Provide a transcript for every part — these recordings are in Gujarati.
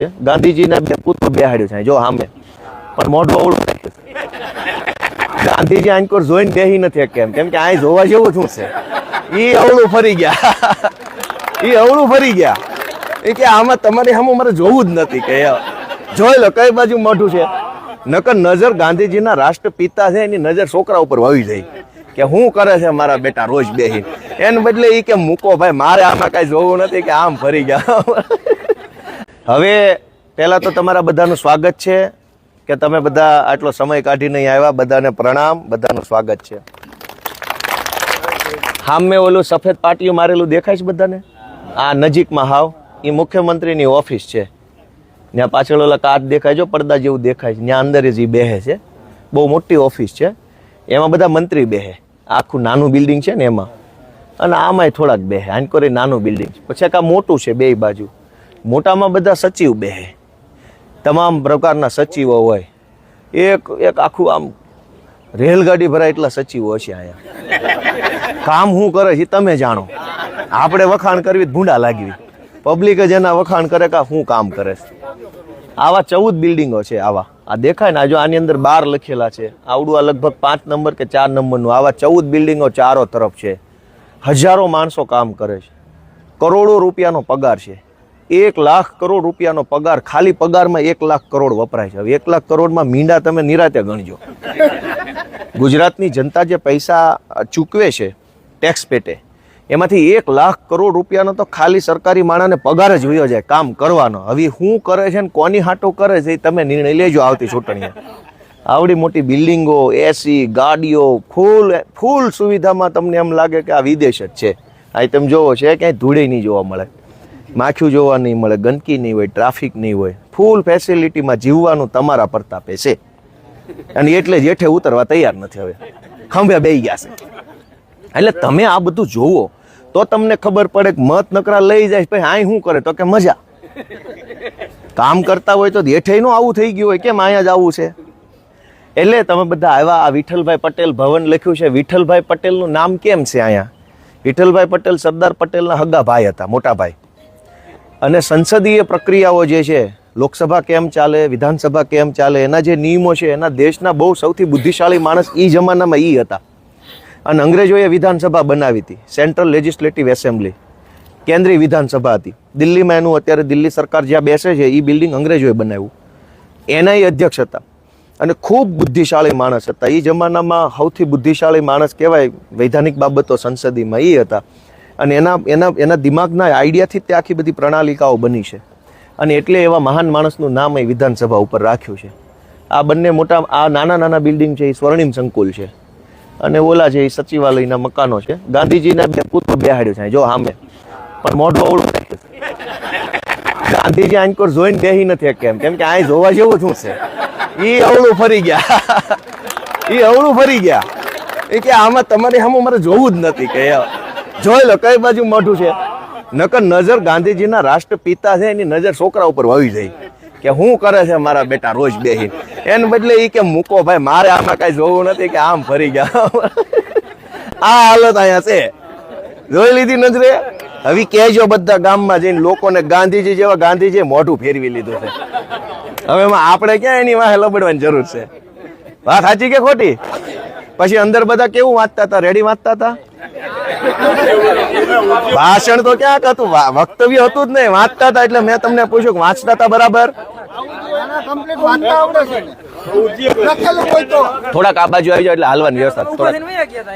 ગાંધીજીના બે પુત્ર બેહાડ્યો છે જો સામે, પણ મોઢું અવળું ગાંધીજી આંકોર જોઈને બેહી નથી કેમ કે આ જોવા જેવું શું છે. એ અવળું ફરી ગયા, એ કે આમાં તમારે સામે મારે જોવું જ નથી કે જોઈ લો કઈ બાજુ મોઢું છે. નકર નજર ગાંધીજીના રાષ્ટ્રપિતા છે એની નજર છોકરા ઉપર વળી જાય કે શું કરે છે મારા બેટા રોજ બેહી, એને બદલે એ કે મૂકો ભાઈ મારે આમાં કઈ જોવું નથી કે આમ ફરી ગયા. હવે પહેલા તો તમારા બધાનું સ્વાગત છે કે તમે બધા આટલો સમય કાઢીને અહીં આવ્યા. બધાને પ્રણામ, બધાનું સ્વાગત છે. સામે ઓલું સફેદ પાટીયું મારેલું દેખાય છે બધાને? આ નજીકમાં હાવ એ મુખ્યમંત્રીની ઓફિસ છે. ત્યાં પાછળ ઓલા કાચ દેખાય છે, પડદા જેવું દેખાય છે, ત્યાં અંદર જ બેહે છે. બહુ મોટી ઓફિસ છે, એમાં બધા મંત્રી બેહે. આખું નાનું બિલ્ડિંગ છે ને એમાં, અને આમાંય થોડાક બેહે. આનકોરે નાનું બિલ્ડિંગ છે, પછી આ મોટું છે બે બાજુ. મોટામાં બધા સચિવ બેહે, તમામ પ્રકારના સચિવો હોય. એક આખું આમ રેલગાડી ભરાય એટલા સચિવો હશે અહીંયા. કામ શું કરે છે તમે જાણો, આપણે વખાણ કરવી ભૂંડા લાગવી. પબ્લિક જ એના વખાણ કરે કે શું કામ કરે છે. આવા 14 બિલ્ડિંગો છે. આવા આ દેખાય ને, જો આની અંદર 12 લખેલા છે. આવડું આ લગભગ 5 નંબર કે 4 નંબરનું. આવા 14 બિલ્ડિંગો ચારો તરફ છે. હજારો માણસો કામ કરે છે. કરોડો રૂપિયાનો પગાર છે. 1 લાખ કરોડ રૂપિયાનો પગાર. ખાલી પગારમાં 1 લાખ કરોડ વપરાય છે. હવે 1 લાખ કરોડમાં મીંડા તમે નિરાતે ગણજો. ગુજરાતની જનતા જે પૈસા ચૂકવે છે ટેક્સ પેટે, એમાંથી 1 લાખ કરોડ રૂપિયાનો તો ખાલી સરકારી માણસને પગાર જ વયો જાય કામ કરવાનો. હવે શું કરે છે ને કોની હાટો કરે છે એ તમે નિર્ણય લેજો આવતી ચૂંટણીએ. આવડી મોટી બિલ્ડિંગો, એસી, ગાડીઓ, ફૂલ સુવિધામાં તમને એમ લાગે કે આ વિદેશ જ છે. આ તમે જોવો છે ક્યાંય ધૂળે નહીં જોવા મળે, માખીઓ જોવા નહીં મળે, ગંદકી નહીં હોય, ટ્રાફિક નહીં હોય. ફૂલ ફેસિલિટીમાં જીવવાનું તમારા પ્રતાપે છે. અને એટલે જેઠે ઉતરવા તૈયાર નથી. હવે ખંભે બેહી ગયા છે. એટલે તમે આ બધું જોવો તો તમને ખબર પડે કે મત નકરા લઈ જાય ભાઈ આ શું કરે તો કે મજા. કામ કરતા હોય તો જેઠે નું આવું થઈ ગયું હોય, કેમ અહીંયા જ આવું છે. એટલે તમે બધા આવ્યા. આ વિઠ્ઠલભાઈ પટેલ ભવન લખ્યું છે. વિઠ્ઠલભાઈ પટેલનું નામ કેમ છે અહીંયા? વિઠ્ઠલભાઈ પટેલ સરદાર પટેલના હગા ભાઈ હતા, મોટા ભાઈ. અને સંસદીય પ્રક્રિયાઓ જે છે, લોકસભા કેમ ચાલે, વિધાનસભા કેમ ચાલે, એના જે નિયમો છે, એના દેશના બહુ સૌથી બુદ્ધિશાળી માણસ એ જમાનામાં એ હતા. અને અંગ્રેજોએ વિધાનસભા બનાવી હતી, સેન્ટ્રલ લેજિસ્લેટિવ એસેમ્બલી, કેન્દ્રીય વિધાનસભા હતી દિલ્હીમાં. એનું અત્યારે દિલ્હી સરકાર જ્યાં બેસે છે એ બિલ્ડિંગ અંગ્રેજોએ બનાવ્યું. એના એ અધ્યક્ષ હતા અને ખૂબ બુદ્ધિશાળી માણસ હતા. એ જમાનામાં સૌથી બુદ્ધિશાળી માણસ કહેવાય વૈધાનિક બાબતો સંસદીમાં એ હતા. અને એના દિમાગના આઈડિયાથી તે આખી બધી પ્રણાલિકાઓ બની છે. અને એટલે એવા મહાન માણસનું નામ એ વિધાનસભા ઉપર રાખ્યું છે. આ બંને મોટા, આ નાના બિલ્ડિંગ છે એ સ્વર્ણિમ સંકુલ છે. અને ઓલા છે એ સચિવાલયના મકાનો છે. ગાંધીજીના બે પુત્ર બેહાડ્યો છે જો સામે, પણ મોઢું અવળું ગાંધીજી આંકોર જોઈને બેહી નથી કેમ કે આ જોવા જેવું શું છે. એ અવળું ફરી ગયા, એ કે આમાં તમારે સામે મારે જોવું જ નથી કે જોઈ લો કઈ બાજુ મોઢું છે. નકર નજર ગાંધીજીના રાષ્ટ્રપિતા છે એની નજર છોકરા ઉપર વળી જાય કે શું કરે છે મારા બેટા રોજ બેહી, એને બદલે એ કે મૂકો ભાઈ મારે આમાં કઈ જોવું નથી કે આમ ફરી ગયા. આ હાલત અહીંયા છે, જોઈ લીધી નજરે. હવે કહેજો બધા ગામમાં જઈને લોકોને ગાંધીજી જેવા ગાંધીજી મોઢું ફેરવી લીધું છે. હવે એમાં આપણે ક્યાં એની વાહે લબડવાની જરૂર છે? વાત સાચી કે ખોટી? પછી અંદર બધા કેવું વાંચતા હતા? રેડી વાંચતા હતા? ભાષણ તો ક્યાંક હતું, વક્તવ્ય હતું જ નહીં, વાંચતા હતા. એટલે મેં તમને પૂછ્યું કે વાંચતા હતા બરાબર? થોડાક આ બાજુ આવી જાવ એટલે હાલવાની વ્યવસ્થા.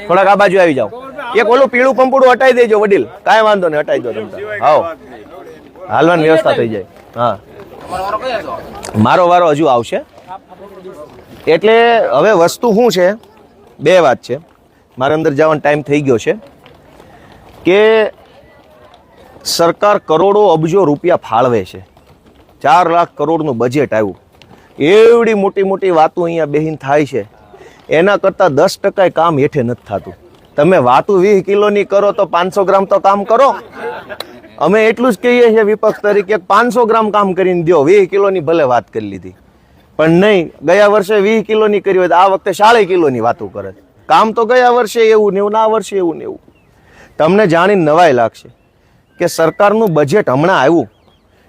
થોડાક આ બાજુ આવી જાવ. એક ઓલું પીળું પંપુડું હટાઈ દેજો વડીલ, કાંઈ વાંધો નહીં, હટાઈ દો તમે. હાવ હાલવાની વ્યવસ્થા થઈ જાય. હા, મારો વારો હજુ આવશે. એટલે હવે વસ્તુ શું છે, બે વાત છે. મારે અંદર જવાનો ટાઈમ થઈ ગયો છે કે સરકાર કરોડો અબજો રૂપિયા ફાળવે છે. 4 લાખ કરોડનું બજેટ આવ્યું. એવડી મોટી વાતો અહીંયા બેહીન થાય છે. એના કરતાં 10% કામ હેઠે નથી થતું. તમે વાતું 20 કિલોની કરો તો 500 ગ્રામ તો કામ કરો. અમે એટલું જ કહીએ છીએ વિપક્ષ તરીકે, 500 ગ્રામ કામ કરીને દો. 20 કિલોની ભલે વાત કરી લીધી, પણ નહીં. ગયા વર્ષે 20 કિલોની કરી હોય તો આ વખતે 40 કિલોની વાતો કરે. કામ તો ગયા વર્ષે એવું ને એવું, આ વર્ષે એવું ને એવું. તમને જાણીને નવાઈ લાગશે કે સરકારનું બજેટ હમણાં આવ્યું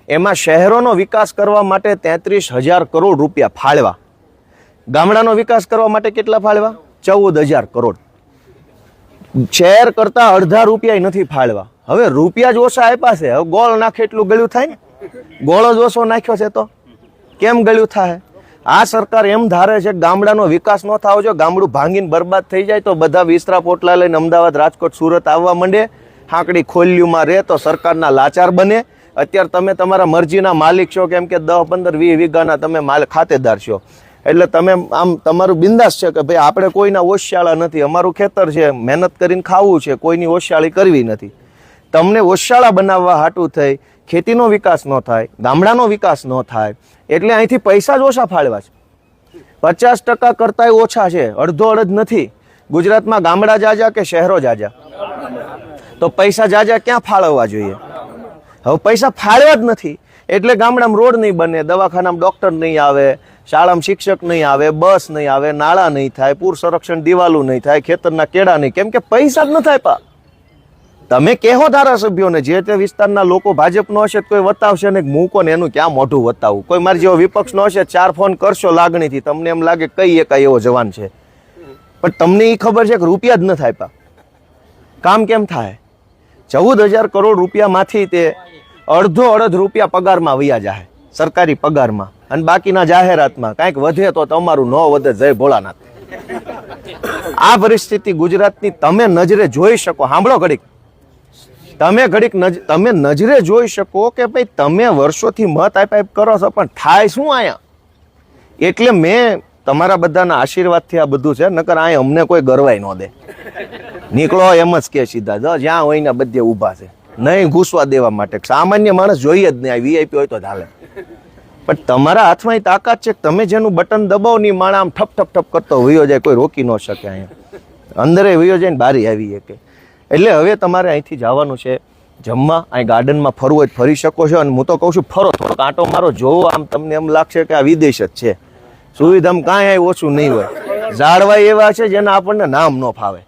એમાં શહેરોનો વિકાસ કરવા માટે 33,000 કરોડ રૂપિયા ફાળવા, ગામડાનો વિકાસ કરવા માટે કેટલા ફાળવા? 14,000 કરોડ. શહેર કરતા અડધા રૂપિયા નથી ફાળવા. હવે રૂપિયા જ ઓછા આપ્યા છે, હવે ગોળ નાખે એટલું ગળ્યું થાય ને. ગોળ જ ઓછો નાખ્યો છે તો કેમ ગળ્યું થાય? આ સરકાર એમ ધારે છે ગામડાનો વિકાસ ન થાવો જો, ગામડું ભાંગીને બરબાદ થઈ જાય તો બધા વિસ્તરા પોટલા લઈને અમદાવાદ, રાજકોટ, સુરત આવવા માંડે, હાંકડી ખોલ્યુંમાં રહે તો સરકારના લાચાર બને. અત્યારે તમે તમારા મરજીના માલિક છો, કેમ કે 10, 15, 20 વીઘાના તમે ખાતેદાર છો, એટલે તમે આમ તમારું બિંદાસ છે કે ભાઈ આપણે કોઈના ઓશિયાળા નથી, અમારું ખેતર છે, મહેનત કરીને ખાવું છે, કોઈની ઓશિયાળી કરવી નથી. તમને ઓશિયાળા બનાવવા હાટું થઈ ખેતીનો વિકાસ ન થાય, ગામડાનો વિકાસ ન થાય, એટલે અહીંથી પૈસા જ ઓછા ફાળવા છે. 50% કરતાંય ઓછા છે, અડધો અડધ નથી. ગુજરાતમાં ગામડા જાજા કે શહેરો જાજા? તો પૈસા જાજા ક્યાં ફાળવવા જોઈએ? હવે પૈસા ફાળવા જ નથી, એટલે ગામડામાં રોડ નહીં બને, દવાખાનામાં ડોક્ટર નહીં આવે, શાળામાં શિક્ષક નહીં આવે, બસ નહીં આવે, નાળા નહીં થાય, પૂર સંરક્ષણ દિવાલું નહીં થાય, ખેતરના કેળા નહીં, કેમ કે પૈસા જ ન થાય. તમે કહો ધારાસભ્યોને, જે તે વિસ્તારના લોકો ભાજપનો હશે કોઈ વતાવશે ને મૂકો ને, એનું ક્યાં મોઢું વતાવવું? કોઈ મારી જેવો વિપક્ષનો હશે 4 ફોન કરશો લાગણીથી, તમને એમ લાગે કઈ એકાય એવો જવાન છે, પણ તમને એ ખબર છે કે રૂપિયા જ ન થાય. કામ કેમ થાય? 14,000 કરોડ રૂપિયામાંથી તે અડધો અડધ રૂપિયા પગારમાં વયા જાય, સરકારી પગારમાં, અને બાકીના જાહેરાતમાં. કાંઈક વધે તો તમારું ન વધે, જય ભોળાનાથ. આ પરિસ્થિતિ ગુજરાતની તમે નજરે જોઈ શકો. સાંભળો ઘડીક, તમે નજરે જોઈ શકો કે ભાઈ તમે વર્ષોથી મત આપ કરો છો, પણ થાય શું આયા? એટલે મેં તમારા બધાના આશીર્વાદથી આ બધું છે, નકર અહીંયા અમને કોઈ ગરવાય ન દે. નીકળો એમ જ કે સીધા, જ્યાં હોય ને બધે ઊભા છે, નહીં ઘૂસવા દેવા માટે. સામાન્ય માણસ જોઈએ જ નહીં, આ વીઆઈપી હોય તો ચાલે, પણ તમારા હાથમાં તાકાત છે, તમે જેનું બટન દબાવો ની માણા આમ ઠપ ઠપ ઠપ કરતો વયો જાય, કોઈ રોકી ન શકે. અહીંયા અંદરે વયો જાય ને બારી આવી શકે. એટલે હવે તમારે અહીંથી જવાનું છે જમવા. અહીં ગાર્ડનમાં ફરવું હોય ફરી શકો છો, અને હું તો કહું છું ફરો, થોડોક આંટો મારો, જોવો, આમ તમને એમ લાગશે કે આ વિદેશ જ છે. સુવિધામાં કાંઈ ઓછું નહીં હોય. ઝાડવા એવા છે જેના આપણને નામ ન ફાવે,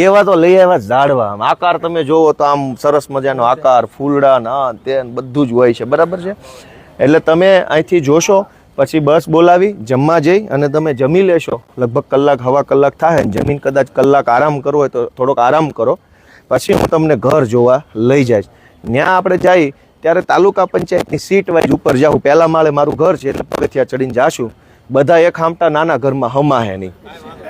એવા તો લઈ આવ્યા ઝાડવા. આકાર તમે જોવો તો આમ સરસ મજાનો આકાર, ફૂલડા ના તે બધું જ હોય છે, બરાબર છે. એટલે તમે અહીંથી જોશો, પછી બસ બોલાવી જમવા જઈ અને તમે જમી લેશો. લગભગ કલાક, સવા કલાક થાય, જમીન કદાચ કલાક આરામ કરવો હોય તો થોડોક આરામ કરો, પછી હું તમને ઘર જોવા લઈ જઈશ. ત્યાં આપણે જઈ ત્યારે તાલુકા પંચાયતની સીટ વાઇઝ ઉપર જાઉં. પહેલા માળે મારું ઘર છે, એટલે પગથિયા ચડીને જાશું. બધા એક હામટા નાના ઘરમાં હમાહે નહીં,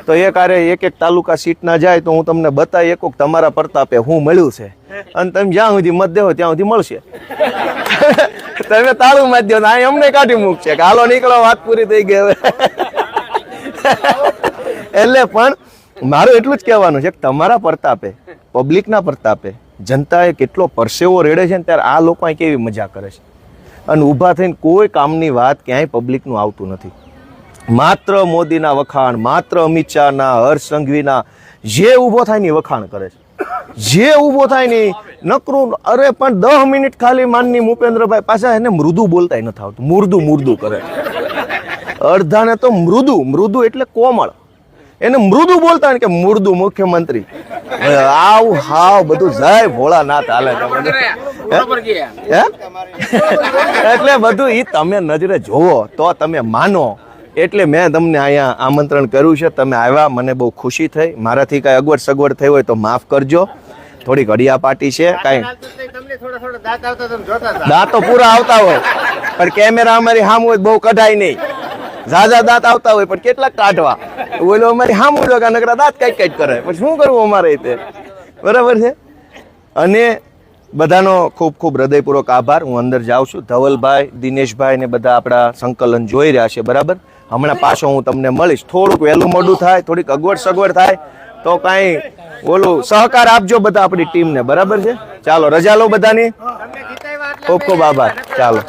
તો એક આરે એક તાલુકા સીટ ના જાય તો હું તમને બતાવી એકું તમારા પ્રતાપે હું મળ્યું છે, અને તમે જ્યાં સુધી મત દેવો ત્યાં સુધી મળશે. તમે તાળું મારી દો, અહીં અમને કાઢી મૂકશે કે હાલો નીકળો, વાત પૂરી થઈ ગઈ હવે. એટલે પણ મારું એટલું જ કહેવાનું છે કે તમારા પ્રતાપે, પબ્લિકના પ્રતાપે, જનતાએ કેટલો પરસેવો રેડે છે ને, ત્યારે આ લોકો અહીં કેવી મજા કરે છે, અને ઊભા થઈને કોઈ કામની વાત ક્યાંય પબ્લિકનું આવતું નથી. માત્ર મોદીના વખાણ, માત્ર અમિત શાહના, હર્ષ સંઘવીના, જે ઊભો થાય ને વખાણ કરે છે, જે ઊભો થાય ને નકરું. અરે પણ 10 મિનિટ ખાલી માનની ભૂપેન્દ્રભાઈ પાછા એને મૃદુ બોલતા નથી આવતું, મુર્દું કરે. અડધાને તો મૃદુ એટલે કોમળ, એને મૃદુ બોલતા કે મુર્દુ મુખ્યમંત્રી. આવું હાવ બધું જય ભોળાનાથ હાલે. એટલે બધું ઈ તમે નજરે જોવો તો તમે માનો. એટલે મેં તમને અહીંયા આમંત્રણ કર્યું છે, તમે આવ્યા, મને બહુ ખુશી થઈ. મારાથી કાંઈ અગવડ સગવડ થઈ હોય તો માફ કરજો, થોડીક હડિયા પાટી છે. કાંઈ દાંત તો પૂરા આવતા હોય, પણ કેમેરા અમારી સામે હોય બહુ કઢાય નહીં. ઝાઝા દાંત આવતા હોય પણ કેટલાક કાઢવા, ઓલો અમારી સામે જો કે નકરા દાંત કાંઈક કરે, પછી શું કરવું અમારે તે, બરાબર છે. અને બધાનો ખૂબ ખૂબ હૃદયપૂર્વક આભાર. હું અંદર જાઉં છું. ધવલભાઈ, દિનેશભાઈ ને બધા આપણા સંકલન જોઈ રહ્યા છે, બરાબર. હમણાં પાછો હું તમને મળીશ. થોડુંક વહેલું મોડું થાય, થોડીક અગવડ સગવડ થાય તો કાંઈ ઓલું સહકાર આપજો બધા આપણી ટીમને, બરાબર છે. ચાલો રજા લો બધાની, ખૂબ ખૂબ આભાર. ચાલો.